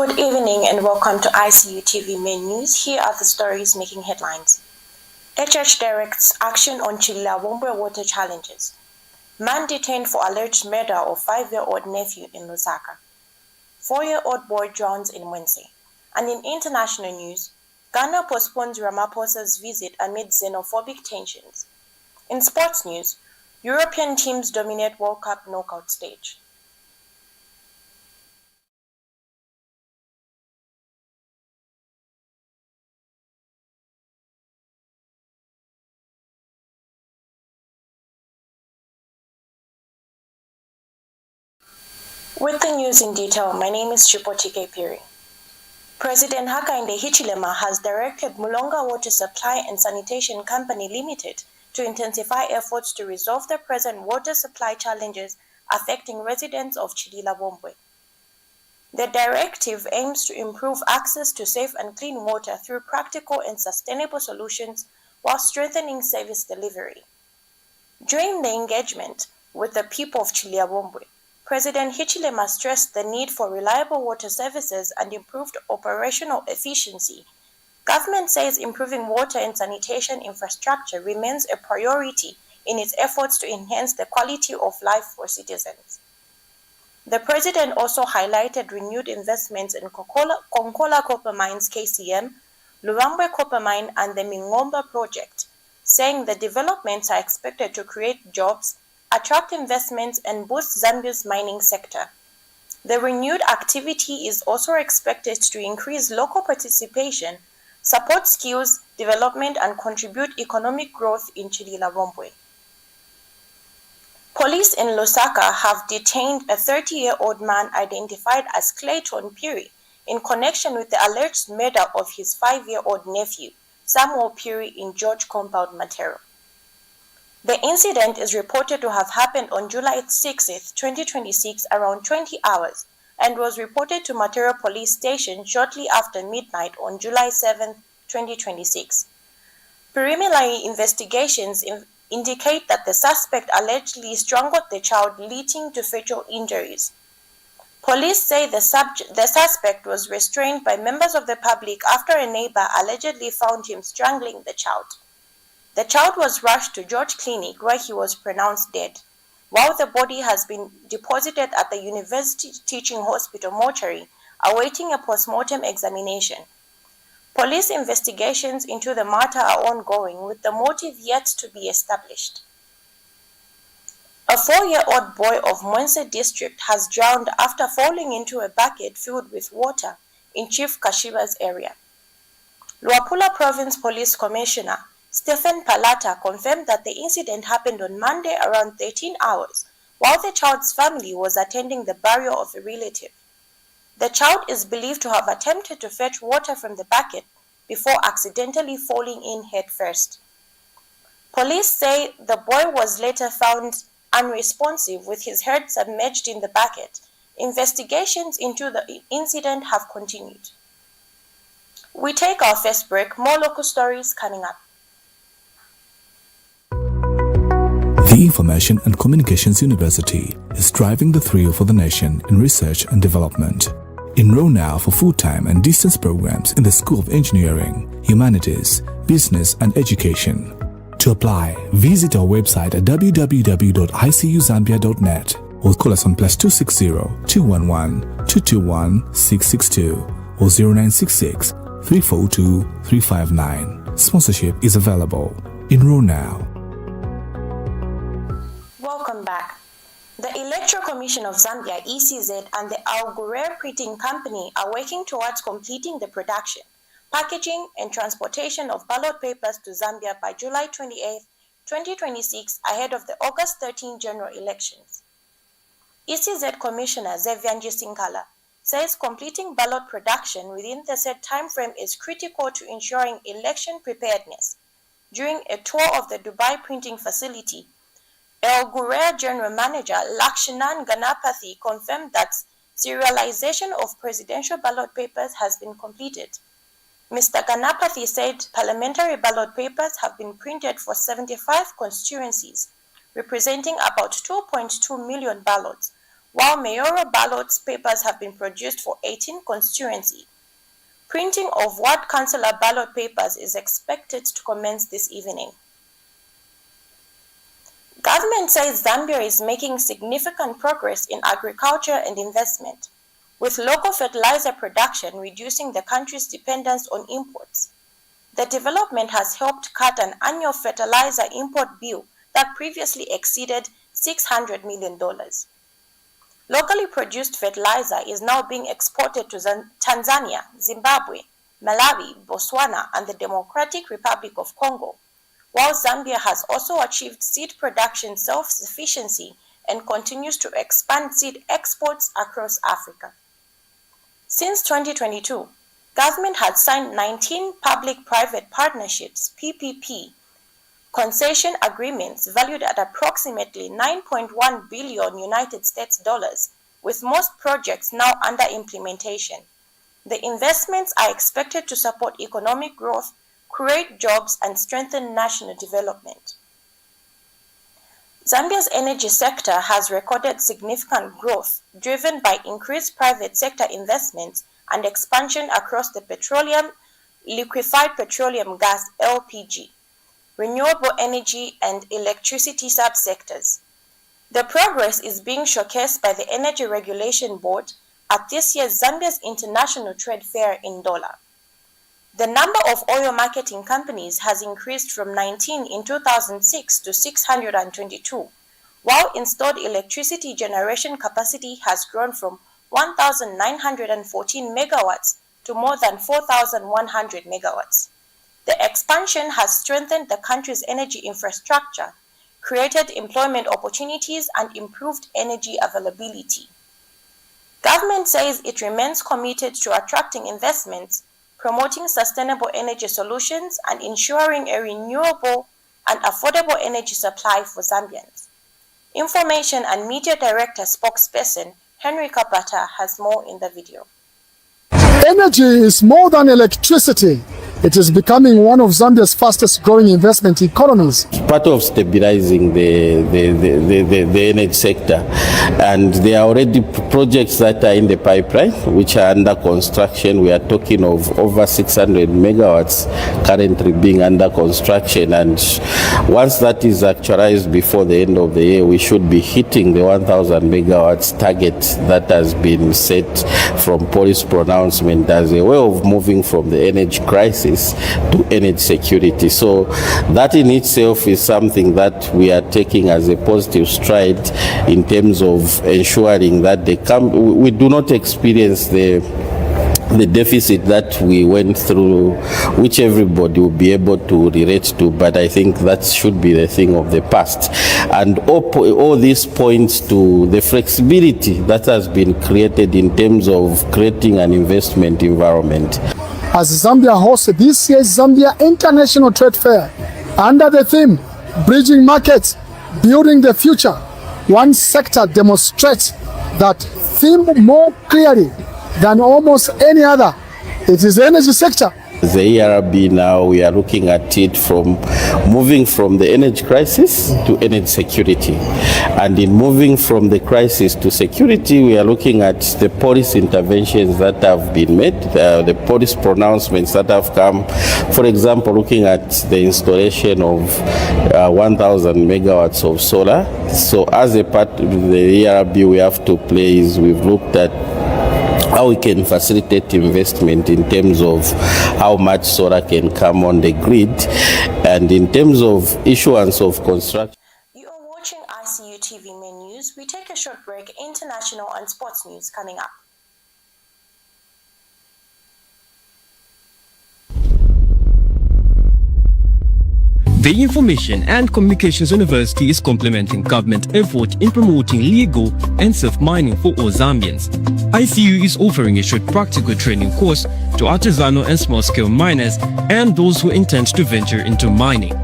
Good evening and welcome to ICU TV Main News. Here are the stories making headlines. HH directs action on Chililabombwe water challenges. Man detained for alleged murder of 5-year-old nephew in Lusaka. 4-year-old boy drowns in Mwense. And in international news, Ghana postpones Ramaphosa's visit amid xenophobic tensions. In sports news, European teams dominate World Cup knockout stage. With the news in detail, my name is Chipotike Piri. President Hakainde Hichilema has directed Mulonga Water Supply and Sanitation Company Limited to intensify efforts to resolve the present water supply challenges affecting residents of Chililabombwe. The directive aims to improve access to safe and clean water through practical and sustainable solutions while strengthening service delivery. During the engagement with the people of Chililabombwe, President Hichilema stressed the need for reliable water services and improved operational efficiency. Government says improving water and sanitation infrastructure remains a priority in its efforts to enhance the quality of life for citizens. The president also highlighted renewed investments in Konkola Copper Mines KCM, Lubangwe Copper Mine and the Mingomba project, saying the developments are expected to create jobs, attract investments and boost Zambia's mining sector. The renewed activity is also expected to increase local participation, support skills development and contribute economic growth in Chililabombwe. Police in Lusaka have detained a 30-year-old man identified as Clayton Piri in connection with the alleged murder of his 5-year-old nephew, Samuel Piri, in George Compound, Matero. The incident is reported to have happened on July 6, 2026, around 20 hours, and was reported to Matero Police Station shortly after midnight on July 7, 2026. Preliminary investigations indicate that the suspect allegedly strangled the child, leading to fatal injuries. Police say the suspect was restrained by members of the public after a neighbor allegedly found him strangling the child. The child was rushed to George Clinic where he was pronounced dead, while the body has been deposited at the University Teaching Hospital mortuary awaiting a post-mortem examination. Police investigations into the matter are ongoing, with the motive yet to be established. A 4-year-old boy of Mwense district has drowned after falling into a bucket filled with water in Chief Kashiba's area. Luapula Province Police Commissioner Stephen Palata confirmed that the incident happened on Monday around 13 hours while the child's family was attending the burial of a relative. The child is believed to have attempted to fetch water from the bucket before accidentally falling in head first. Police say the boy was later found unresponsive with his head submerged in the bucket. Investigations into the incident have continued. We take our first break. More local stories coming up. The Information and Communications University is driving the thrill for the nation in research and development. Enroll now for full-time and distance programs in the School of Engineering, Humanities, Business and Education. To apply, visit our website at www.icuzambia.net or call us on +260 211 221 662 or 0966 342 359. Sponsorship is available. Enroll now. Welcome back. The Electoral Commission of Zambia, ECZ, and the Al Ghurair Printing Company are working towards completing the production, packaging, and transportation of ballot papers to Zambia by July 28, 2026, ahead of the August 13 general elections. ECZ Commissioner Zevianji Sinkala says completing ballot production within the set timeframe is critical to ensuring election preparedness. During a tour of the Dubai printing facility, Al Ghurair General Manager Lakshanan Ganapathy confirmed that serialization of presidential ballot papers has been completed. Mr. Ganapathy said parliamentary ballot papers have been printed for 75 constituencies, representing about 2.2 million ballots, while mayoral ballot papers have been produced for 18 constituencies. Printing of ward councillor ballot papers is expected to commence this evening. Government says Zambia is making significant progress in agriculture and investment, with local fertilizer production reducing the country's dependence on imports. The development has helped cut an annual fertilizer import bill that previously exceeded $600 million. Locally produced fertilizer is now being exported to Tanzania, Zimbabwe, Malawi, Botswana, and the Democratic Republic of Congo, while Zambia has also achieved seed production self-sufficiency and continues to expand seed exports across Africa. Since 2022, government has signed 19 public-private partnerships (PPP) concession agreements valued at approximately $9.1 billion United States dollars, with most projects now under implementation. The investments are expected to support economic growth, create jobs, and strengthen national development. Zambia's energy sector has recorded significant growth, driven by increased private sector investments and expansion across the liquefied petroleum gas (LPG), renewable energy, and electricity subsectors. The progress is being showcased by the Energy Regulation Board at this year's Zambia's International Trade Fair in Dola. The number of oil marketing companies has increased from 19 in 2006 to 622, while installed electricity generation capacity has grown from 1,914 megawatts to more than 4,100 megawatts. The expansion has strengthened the country's energy infrastructure, created employment opportunities, and improved energy availability. Government says it remains committed to attracting investments, promoting sustainable energy solutions, and ensuring a renewable and affordable energy supply for Zambians. Information and Media Director spokesperson Henry Kapata has more in the video. Energy is more than electricity. It is becoming one of Zambia's fastest growing investment economies. Part of stabilizing the energy sector, and there are already projects that are in the pipeline which are under construction. We are talking of over 600 megawatts currently being under construction, and once that is actualized before the end of the year, we should be hitting the 1,000 megawatts target that has been set from policy pronouncement as a way of moving from the energy crisis to energy security. So that in itself is something that we are taking as a positive stride in terms of ensuring that we do not experience the deficit that we went through, which everybody will be able to relate to, but I think that should be the thing of the past. And all this points to the flexibility that has been created in terms of creating an investment environment. As Zambia hosts this year's Zambia International Trade Fair under the theme Bridging Markets, Building the Future, one sector demonstrates that theme more clearly than almost any other. It is the energy sector. The ERB now, we are looking at it from moving from the energy crisis to energy security. And in moving from the crisis to security, we are looking at the policy interventions that have been made, the policy pronouncements that have come. For example, looking at the installation of 1,000 megawatts of solar. So as a part of the ERB we have to play is we've looked at how we can facilitate investment in terms of how much solar can come on the grid, and in terms of issuance of construction. You are watching ICU TV Main News. We take a short break. International and sports news coming up. The Information and Communications University is complementing government effort in promoting legal and safe mining for all Zambians. ICU is offering a short practical training course to artisanal and small-scale miners and those who intend to venture into mining.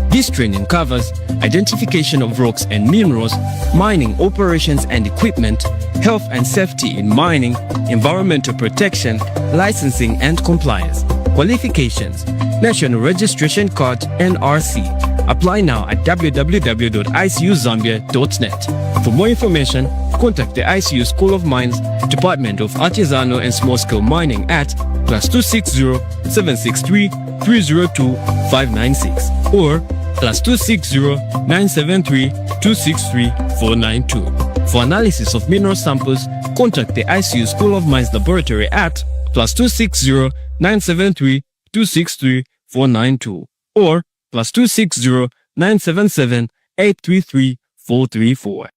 This training covers identification of rocks and minerals, mining operations and equipment, health and safety in mining, environmental protection, licensing and compliance. Qualifications: National Registration Card NRC. Apply now at www.icuzambia.net. For more information, contact the ICU School of Mines, Department of Artisanal and Small-Scale Mining at +260 763 302 596 or +260 973 263 492. For analysis of mineral samples, contact the ICU School of Mines Laboratory at +260 973 263 492 or +260 977 833 434.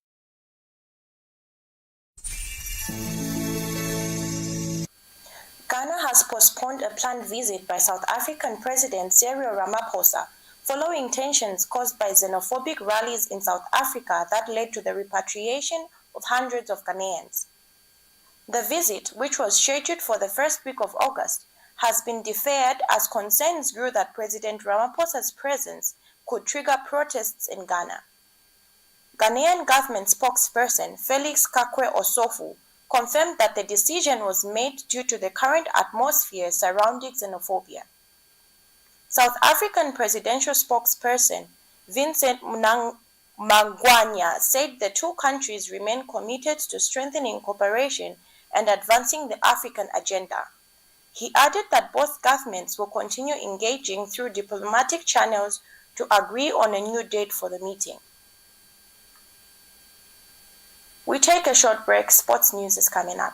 Ghana has postponed a planned visit by South African President Cyril Ramaphosa following tensions caused by xenophobic rallies in South Africa that led to the repatriation of hundreds of Ghanaians. The visit, which was scheduled for the first week of August, has been deferred as concerns grew that President Ramaphosa's presence could trigger protests in Ghana. Ghanaian government spokesperson Felix Kakwe Osofu confirmed that the decision was made due to the current atmosphere surrounding xenophobia. South African presidential spokesperson Vincent Mangwanya said the two countries remain committed to strengthening cooperation and advancing the African agenda. He added that both governments will continue engaging through diplomatic channels to agree on a new date for the meeting. We take a short break. Sports news is coming up.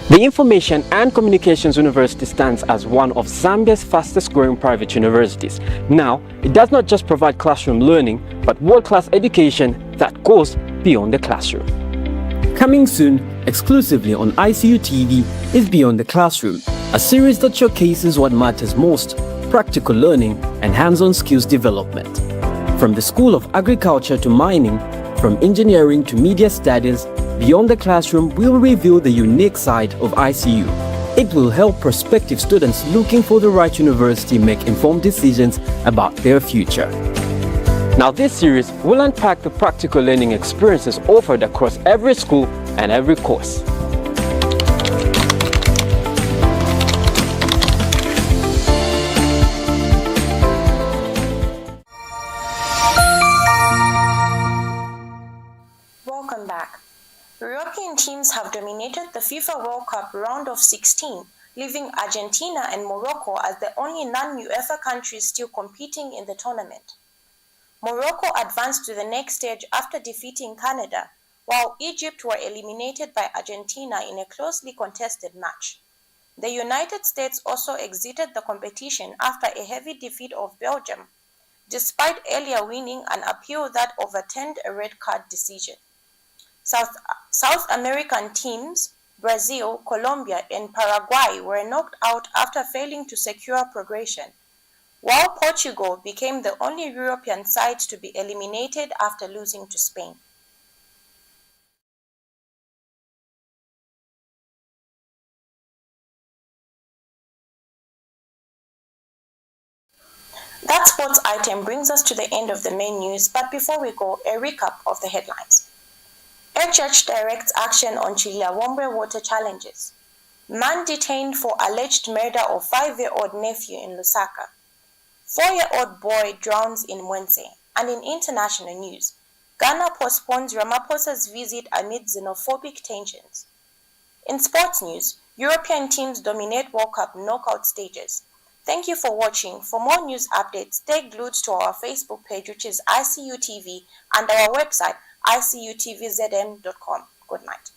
The Information and Communications University stands as one of Zambia's fastest growing private universities. Now, it does not just provide classroom learning, but world-class education that goes beyond the classroom. Coming soon, exclusively on ICU TV, is Beyond the Classroom, a series that showcases what matters most, practical learning and hands-on skills development. From the School of Agriculture to mining, from engineering to media studies, Beyond the Classroom will reveal the unique side of ICU. It will help prospective students looking for the right university make informed decisions about their future. Now, this series will unpack the practical learning experiences offered across every school and every course. Welcome back. European teams have dominated the FIFA World Cup round of 16, leaving Argentina and Morocco as the only non-UEFA countries still competing in the tournament. Morocco advanced to the next stage after defeating Canada, while Egypt were eliminated by Argentina in a closely contested match. The United States also exited the competition after a heavy defeat of Belgium, despite earlier winning an appeal that overturned a red card decision. South American teams, Brazil, Colombia, and Paraguay were knocked out after failing to secure progression, while Portugal became the only European side to be eliminated after losing to Spain. That sports item brings us to the end of the main news, but before we go, a recap of the headlines. A church directs action on Chililabombwe water challenges. Man detained for alleged murder of 5-year-old nephew in Lusaka. 4-year-old boy drowns in Mwense. And in international news, Ghana postpones Ramaphosa's visit amid xenophobic tensions. In sports news, European teams dominate World Cup knockout stages. Thank you for watching. For more news updates, stay glued to our Facebook page, which is ICU TV, and our website, ICUTVZM.com. Good night.